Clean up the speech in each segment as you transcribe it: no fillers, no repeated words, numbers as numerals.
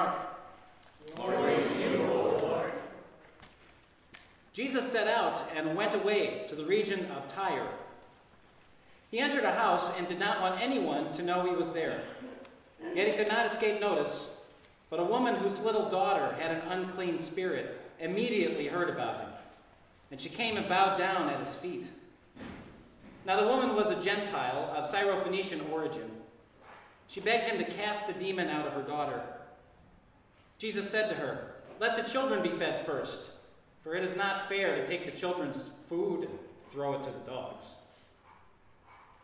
Mark. Glory to you, O Lord. Jesus set out and went away to the region of Tyre. He entered a house and did not want anyone to know he was there. Yet he could not escape notice, but a woman whose little daughter had an unclean spirit immediately heard about him, and she came and bowed down at his feet. Now the woman was a Gentile of Syrophoenician origin. She begged him to cast the demon out of her daughter. Jesus said to her, "Let the children be fed first, for it is not fair to take the children's food and throw it to the dogs."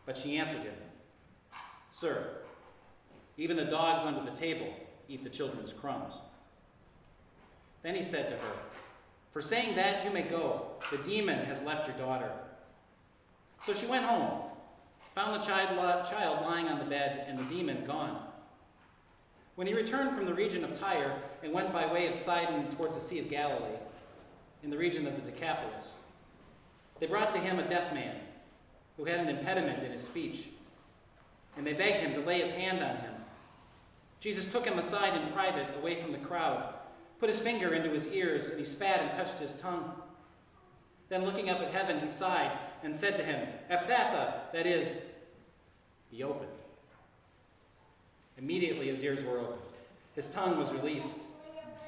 But she answered him, "Sir, even the dogs under the table eat the children's crumbs." Then he said to her, "For saying that, you may go. The demon has left your daughter." So she went home, found the child lying on the bed, and the demon gone. When he returned from the region of Tyre and went by way of Sidon towards the Sea of Galilee, in the region of the Decapolis, they brought to him a deaf man who had an impediment in his speech, and they begged him to lay his hand on him. Jesus took him aside in private, away from the crowd, put his finger into his ears, and he spat and touched his tongue. Then looking up at heaven, he sighed and said to him, "Ephphatha," that is, be opened. Immediately his ears were opened. His tongue was released,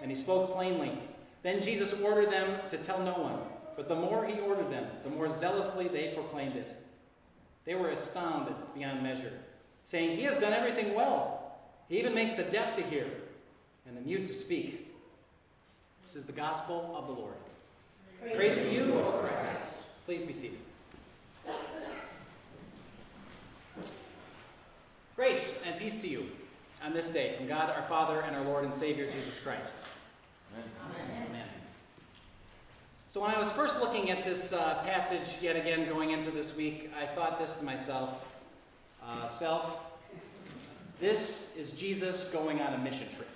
and he spoke plainly. Then Jesus ordered them to tell no one, but the more he ordered them, the more zealously they proclaimed it. They were astounded beyond measure, saying, "He has done everything well. He even makes the deaf to hear and the mute to speak." This is the gospel of the Lord. Praise to you, O Christ. Please be seated. Grace and peace to you on this day from God our Father and our Lord and Savior Jesus Christ. Amen. Amen. So when I was first looking at this passage yet again going into this week, I thought this to myself, this is Jesus going on a mission trip.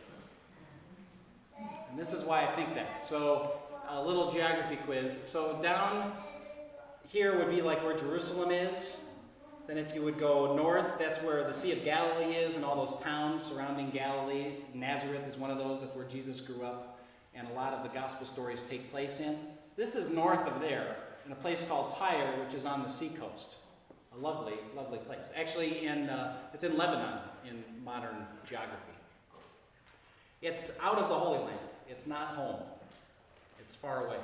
And this is why I think that. So a little geography quiz. So down here would be like where Jerusalem is. Then if you would go north, that's where the Sea of Galilee is and all those towns surrounding Galilee. Nazareth is one of those. That's where Jesus grew up. And a lot of the gospel stories take place in. This is north of there, in a place called Tyre, which is on the seacoast. A lovely, lovely place. Actually, it's in Lebanon in modern geography. It's out of the Holy Land. It's not home. It's far away.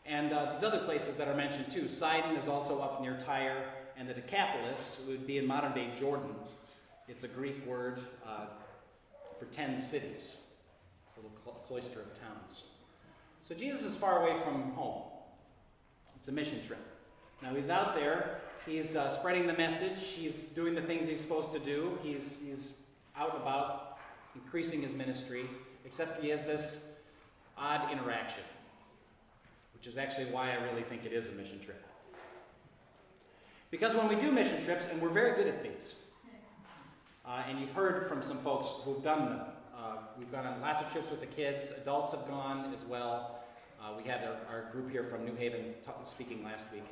And these other places that are mentioned too. Sidon is also up near Tyre, and the Decapolis would be in modern-day Jordan. It's a Greek word for 10 cities. A little cloister of towns. So Jesus is far away from home. It's a mission trip. Now he's out there. He's spreading the message. He's doing the things he's supposed to do. He's out and about, increasing his ministry, except he has this odd interaction, which is actually why I really think it is a mission trip. Because when we do mission trips, and we're very good at these, and you've heard from some folks who've done them. We've gone on lots of trips with the kids. Adults have gone as well. We had our group here from New Haven speaking last week.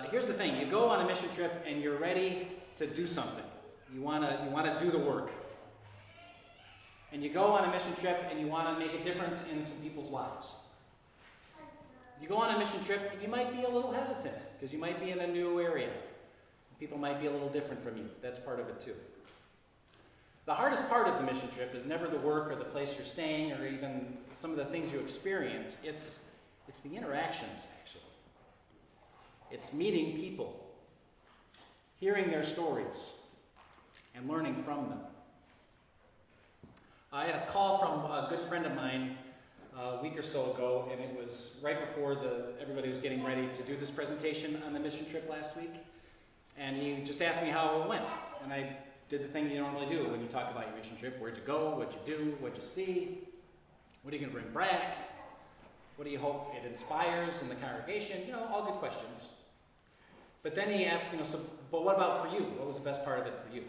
Here's the thing. You go on a mission trip and you're ready to do something. You want to do the work. And you go on a mission trip and you want to make a difference in some people's lives. You go on a mission trip and you might be a little hesitant because you might be in a new area. People might be a little different from you. That's part of it too. The hardest part of the mission trip is never the work or the place you're staying or even some of the things you experience. It's the interactions, actually. It's meeting people, hearing their stories, and learning from them. I had a call from a good friend of mine a week or so ago, and it was right before everybody was getting ready to do this presentation on the mission trip last week. And he just asked me how it went. And I did the thing you normally do when you talk about your mission trip. Where'd you go? What'd you do? What'd you see? What are you going to bring back? What do you hope it inspires in the congregation? All good questions. But then he asked, but what about for you? What was the best part of it for you?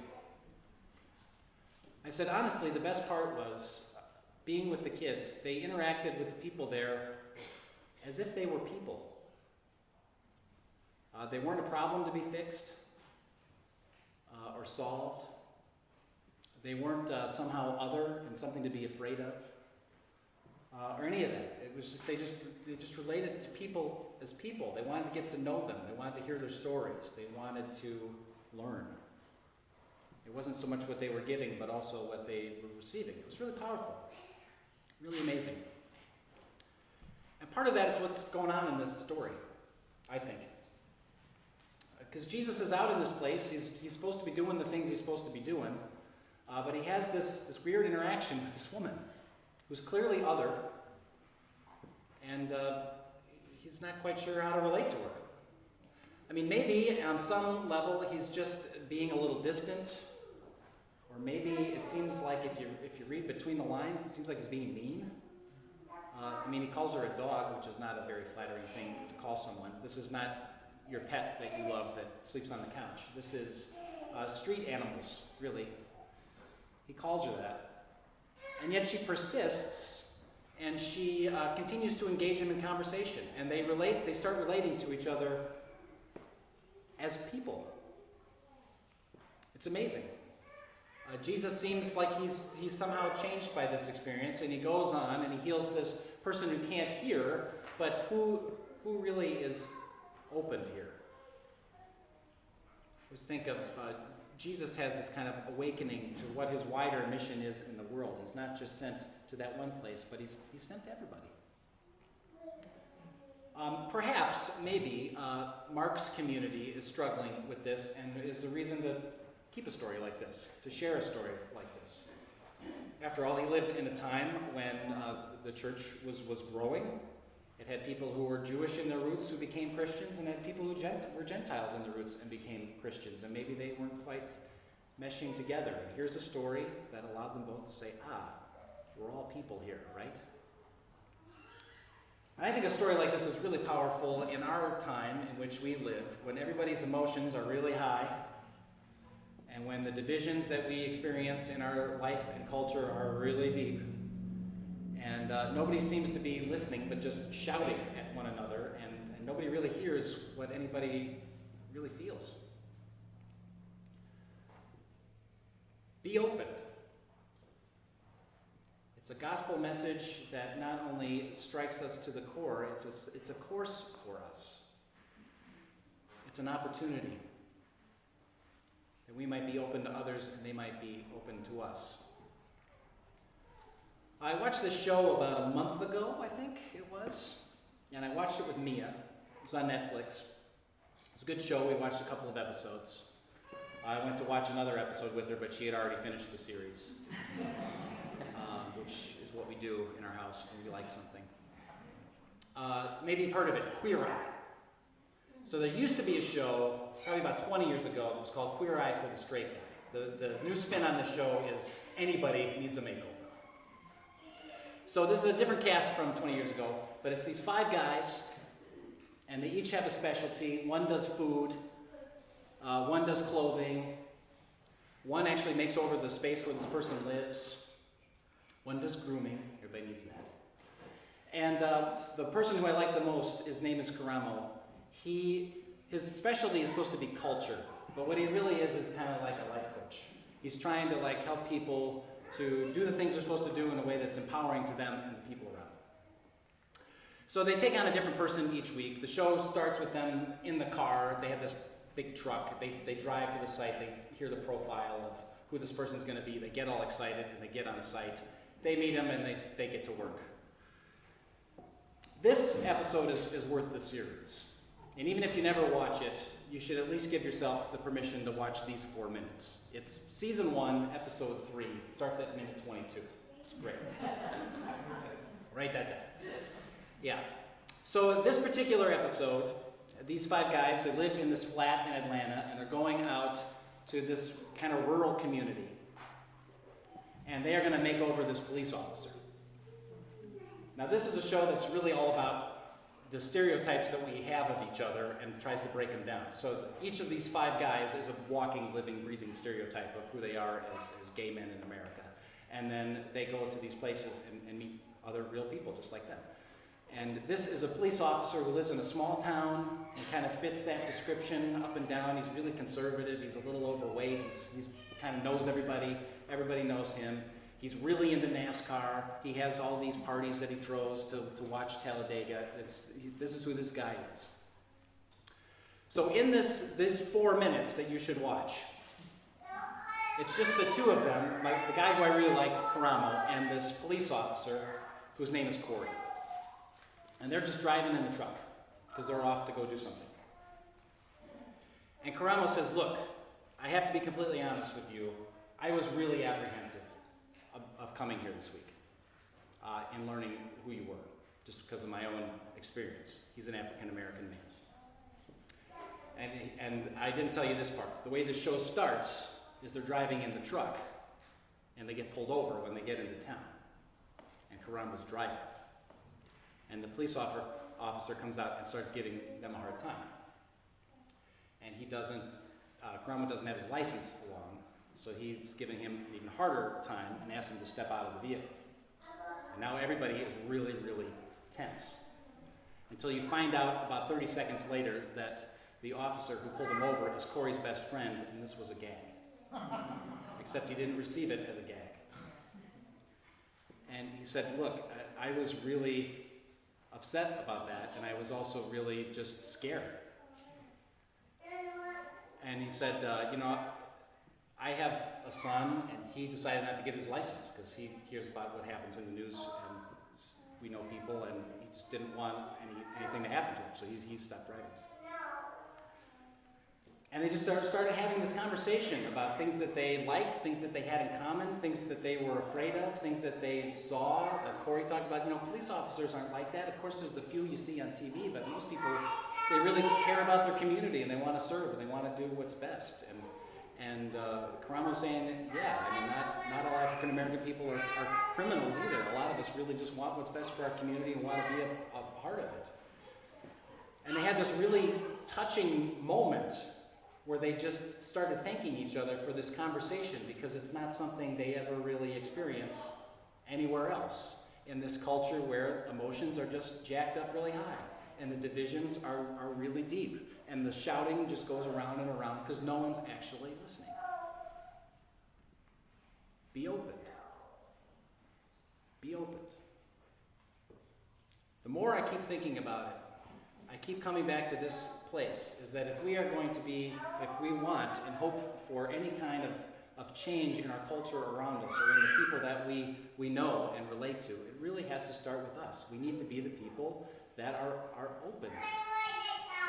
I said, honestly, the best part was being with the kids. They interacted with the people there as if they were people. They weren't a problem to be fixed or solved. They weren't somehow other and something to be afraid of, or any of that. It was just they just related to people as people. They wanted to get to know them. They wanted to hear their stories. They wanted to learn. It wasn't so much what they were giving, but also what they were receiving. It was really powerful, really amazing. And part of that is what's going on in this story, I think. Because Jesus is out in this place. He's supposed to be doing the things he's supposed to be doing. But he has this weird interaction with this woman who's clearly other. And he's not quite sure how to relate to her. I mean, maybe on some level he's just being a little distant. Or maybe it seems like if you read between the lines, it seems like he's being mean. I mean, he calls her a dog, which is not a very flattering thing to call someone. This is not your pet that you love that sleeps on the couch. This is street animals, really. He calls her that. And yet she persists, and she continues to engage him in conversation. And they start relating to each other as people. It's amazing. Jesus seems like he's somehow changed by this experience, and he goes on and he heals this person who can't hear, but who really is opened here. Just think of Jesus has this kind of awakening to what his wider mission is in the world. He's not just sent to that one place, but he's sent to everybody. Perhaps, maybe, Mark's community is struggling with this and is the reason to keep a story like this, to share a story like this. After all, he lived in a time when the church was growing. It had people who were Jewish in their roots who became Christians, and it had people who were Gentiles in their roots and became Christians, and maybe they weren't quite meshing together. And here's a story that allowed them both to say, we're all people here, right? And I think a story like this is really powerful in our time in which we live, when everybody's emotions are really high, and when the divisions that we experience in our life and culture are really deep. And nobody seems to be listening, but just shouting at one another, and nobody really hears what anybody really feels. Be open. It's a gospel message that not only strikes us to the core, it's a course for us. It's an opportunity that we might be open to others and they might be open to us. I watched this show about a month ago, I think it was, and I watched it with Mia. It was on Netflix. It was a good show. We watched a couple of episodes. I went to watch another episode with her, but she had already finished the series, which is what we do in our house when we like something. Maybe you've heard of it, Queer Eye. So there used to be a show, probably about 20 years ago, that was called Queer Eye for the Straight Guy. The new spin on the show is anybody needs a makeover. So this is a different cast from 20 years ago, but it's these 5 guys, and they each have a specialty. One does food, one does clothing, one actually makes over the space where this person lives, one does grooming, everybody needs that. And the person who I like the most, his name is Karamo. His specialty is supposed to be culture, but what he really is kind of like a life coach. He's trying to help people to do the things they're supposed to do in a way that's empowering to them and the people around them. So they take on a different person each week. The show starts with them in the car. They have this big truck. They drive to the site. They hear the profile of who this person's going to be. They get all excited and they get on site. They meet him and they get to work. This episode is worth the series. And even if you never watch it, you should at least give yourself the permission to watch these 4 minutes. It's season 1, episode 3. It starts at minute 22. It's great. Write that down. Yeah. So this particular episode, these 5 guys, they live in this flat in Atlanta, and they're going out to this kind of rural community. And they are going to make over this police officer. Now this is a show that's really all about the stereotypes that we have of each other and tries to break them down. So each of these 5 guys is a walking, living, breathing stereotype of who they are as gay men in America. And then they go to these places and meet other real people just like them. And this is a police officer who lives in a small town and kind of fits that description up and down. He's really conservative. He's a little overweight. He's kind of knows everybody. Everybody knows him. He's really into NASCAR. He has all these parties that he throws to watch Talladega. This is who this guy is. So in these 4 minutes that you should watch, it's just the two of them, like the guy who I really like, Karamo, and this police officer whose name is Corey. And they're just driving in the truck because they're off to go do something. And Karamo says, look, I have to be completely honest with you. I was really apprehensive of coming here this week and learning who you were, just because of my own experience. He's an African-American man. And I didn't tell you this part. The way this show starts is they're driving in the truck, and they get pulled over when they get into town. And Karamo's driving. And the police officer comes out and starts giving them a hard time. And Karamo doesn't have his license along, so he's giving him an even harder time and asks him to step out of the vehicle. And now everybody is really, really tense. Until you find out about 30 seconds later that the officer who pulled him over is Corey's best friend, and this was a gag. Except he didn't receive it as a gag. And he said, look, I was really upset about that, and I was also really just scared. And he said, I have a son, and he decided not to get his license because he hears about what happens in the news, and we know people, and he just didn't want anything to happen to him, so he stopped driving. And they just started having this conversation about things that they liked, things that they had in common, things that they were afraid of, things that they saw. Corey talked about, police officers aren't like that. Of course, there's the few you see on TV, but most people, they really care about their community, and they want to serve, and they want to do what's best. And Karamo's saying, not all African-American people are criminals either. A lot of us really just want what's best for our community and want to be a part of it. And they had this really touching moment where they just started thanking each other for this conversation, because it's not something they ever really experience anywhere else in this culture where emotions are just jacked up really high and the divisions are really deep and the shouting just goes around and around because no one's actually listening. Be open. Be open. The more I keep thinking about it, I keep coming back to this place, is that if we want and hope for any kind of change in our culture around us or in the people that we know and relate to, it really has to start with us. We need to be the people that are open,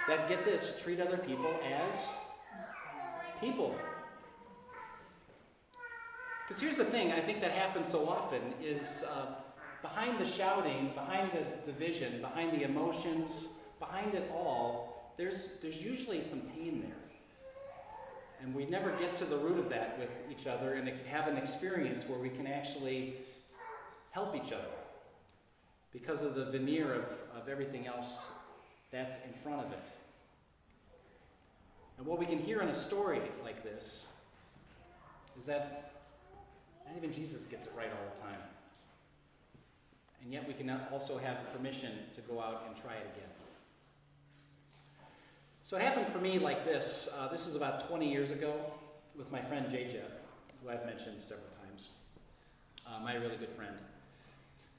that, get this, treat other people as people. Because here's the thing I think that happens so often is behind the shouting, behind the division, behind the emotions, behind it all, there's usually some pain there. And we never get to the root of that with each other and have an experience where we can actually help each other because of the veneer of everything else that's in front of it. And what we can hear in a story like this is that not even Jesus gets it right all the time. And yet we can also have permission to go out and try it again. So it happened for me like this. This is about 20 years ago with my friend Jay Jeff, who I've mentioned several times, my really good friend.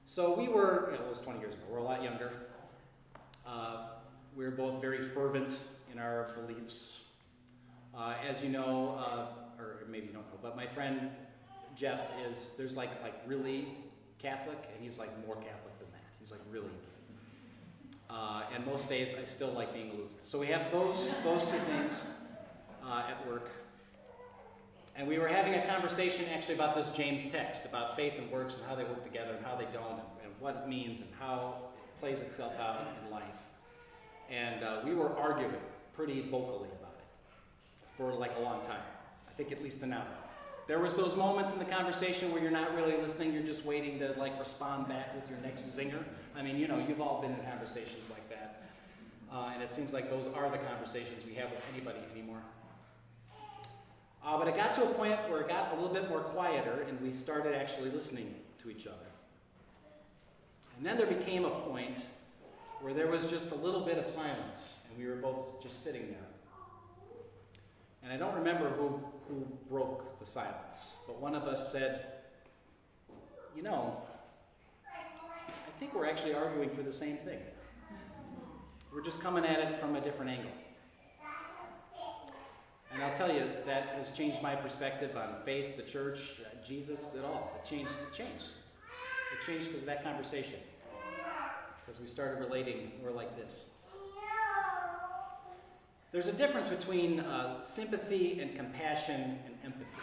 So we were, it was 20 years ago, we're a lot younger. We were both very fervent in our beliefs. As you know, or maybe you don't know, but my friend Jeff there's like really Catholic, and he's like more Catholic than that. He's like really. And most days I still like being a Lutheran. So we have those two things at work. And we were having a conversation actually about this James text, about faith and works and how they work together and how they don't, and what it means and how it plays itself out in life. And we were arguing pretty vocally about it for like a long time. I think at least an hour. There was those moments in the conversation where you're not really listening, you're just waiting to like respond back with your next zinger. I mean, you've all been in conversations like that. And it seems like those are the conversations we have with anybody anymore. But it got to a point where it got a little bit more quieter and we started actually listening to each other. And then there became a point where there was just a little bit of silence, and we were both just sitting there. And I don't remember who broke the silence, but one of us said, "You know, I think we're actually arguing for the same thing. We're just coming at it from a different angle." And I'll tell you, that has changed my perspective on faith, the church, Jesus, it all. It changed. It changed because of that conversation. Because we started relating more like this. There's a difference between sympathy and compassion and empathy.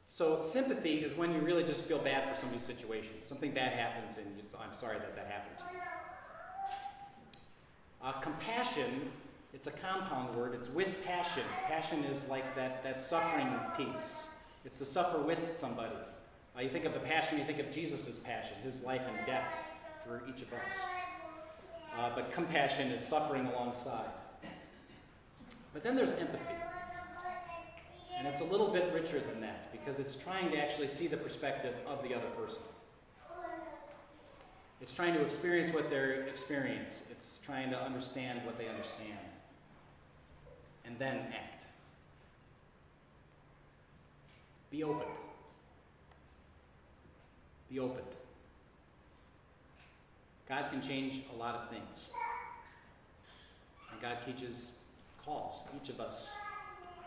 So sympathy is when you really just feel bad for somebody's situation. Something bad happens and I'm sorry that happened. Compassion, it's a compound word. It's with passion. Passion is like that suffering piece. It's to suffer with somebody. You think of the passion, you think of Jesus' passion, his life and death for each of us. But compassion is suffering alongside. But then there's empathy. And it's a little bit richer than that because it's trying to actually see the perspective of the other person. It's trying to experience what they experience. It's trying to understand what they understand. And then act. Be open. Be open. God can change a lot of things. And God calls each of us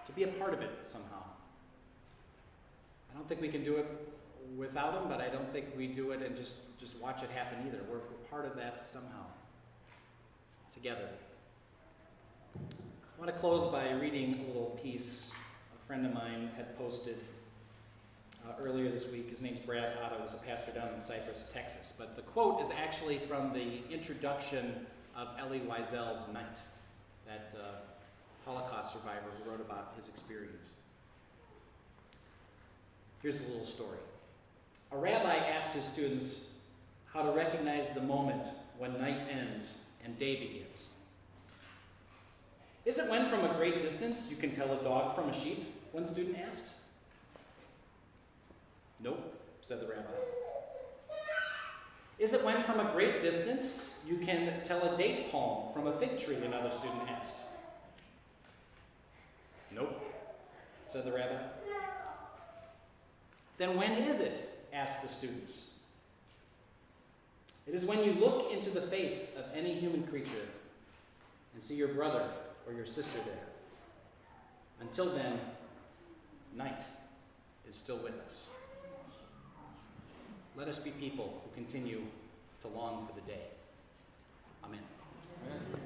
to be a part of it somehow. I don't think we can do it without him, but I don't think we do it and just watch it happen either. We're part of that somehow, together. I want to close by reading a little piece a friend of mine had posted earlier this week. His name's Brad Otto. He's a pastor down in Cypress, Texas. But the quote is actually from the introduction of Elie Wiesel's Night, that Holocaust survivor who wrote about his experience. Here's a little story. A rabbi asked his students how to recognize the moment when night ends and day begins. Is it when from a great distance you can tell a dog from a sheep? One student asked. Nope, said the rabbi. Is it when from a great distance you can tell a date palm from a fig tree? Another student asked. Nope, said the rabbi. Then when is it? Asked the students. It is when you look into the face of any human creature and see your brother or your sister there. Until then, night is still with us. Let us be people who continue to long for the day. Amen. Amen.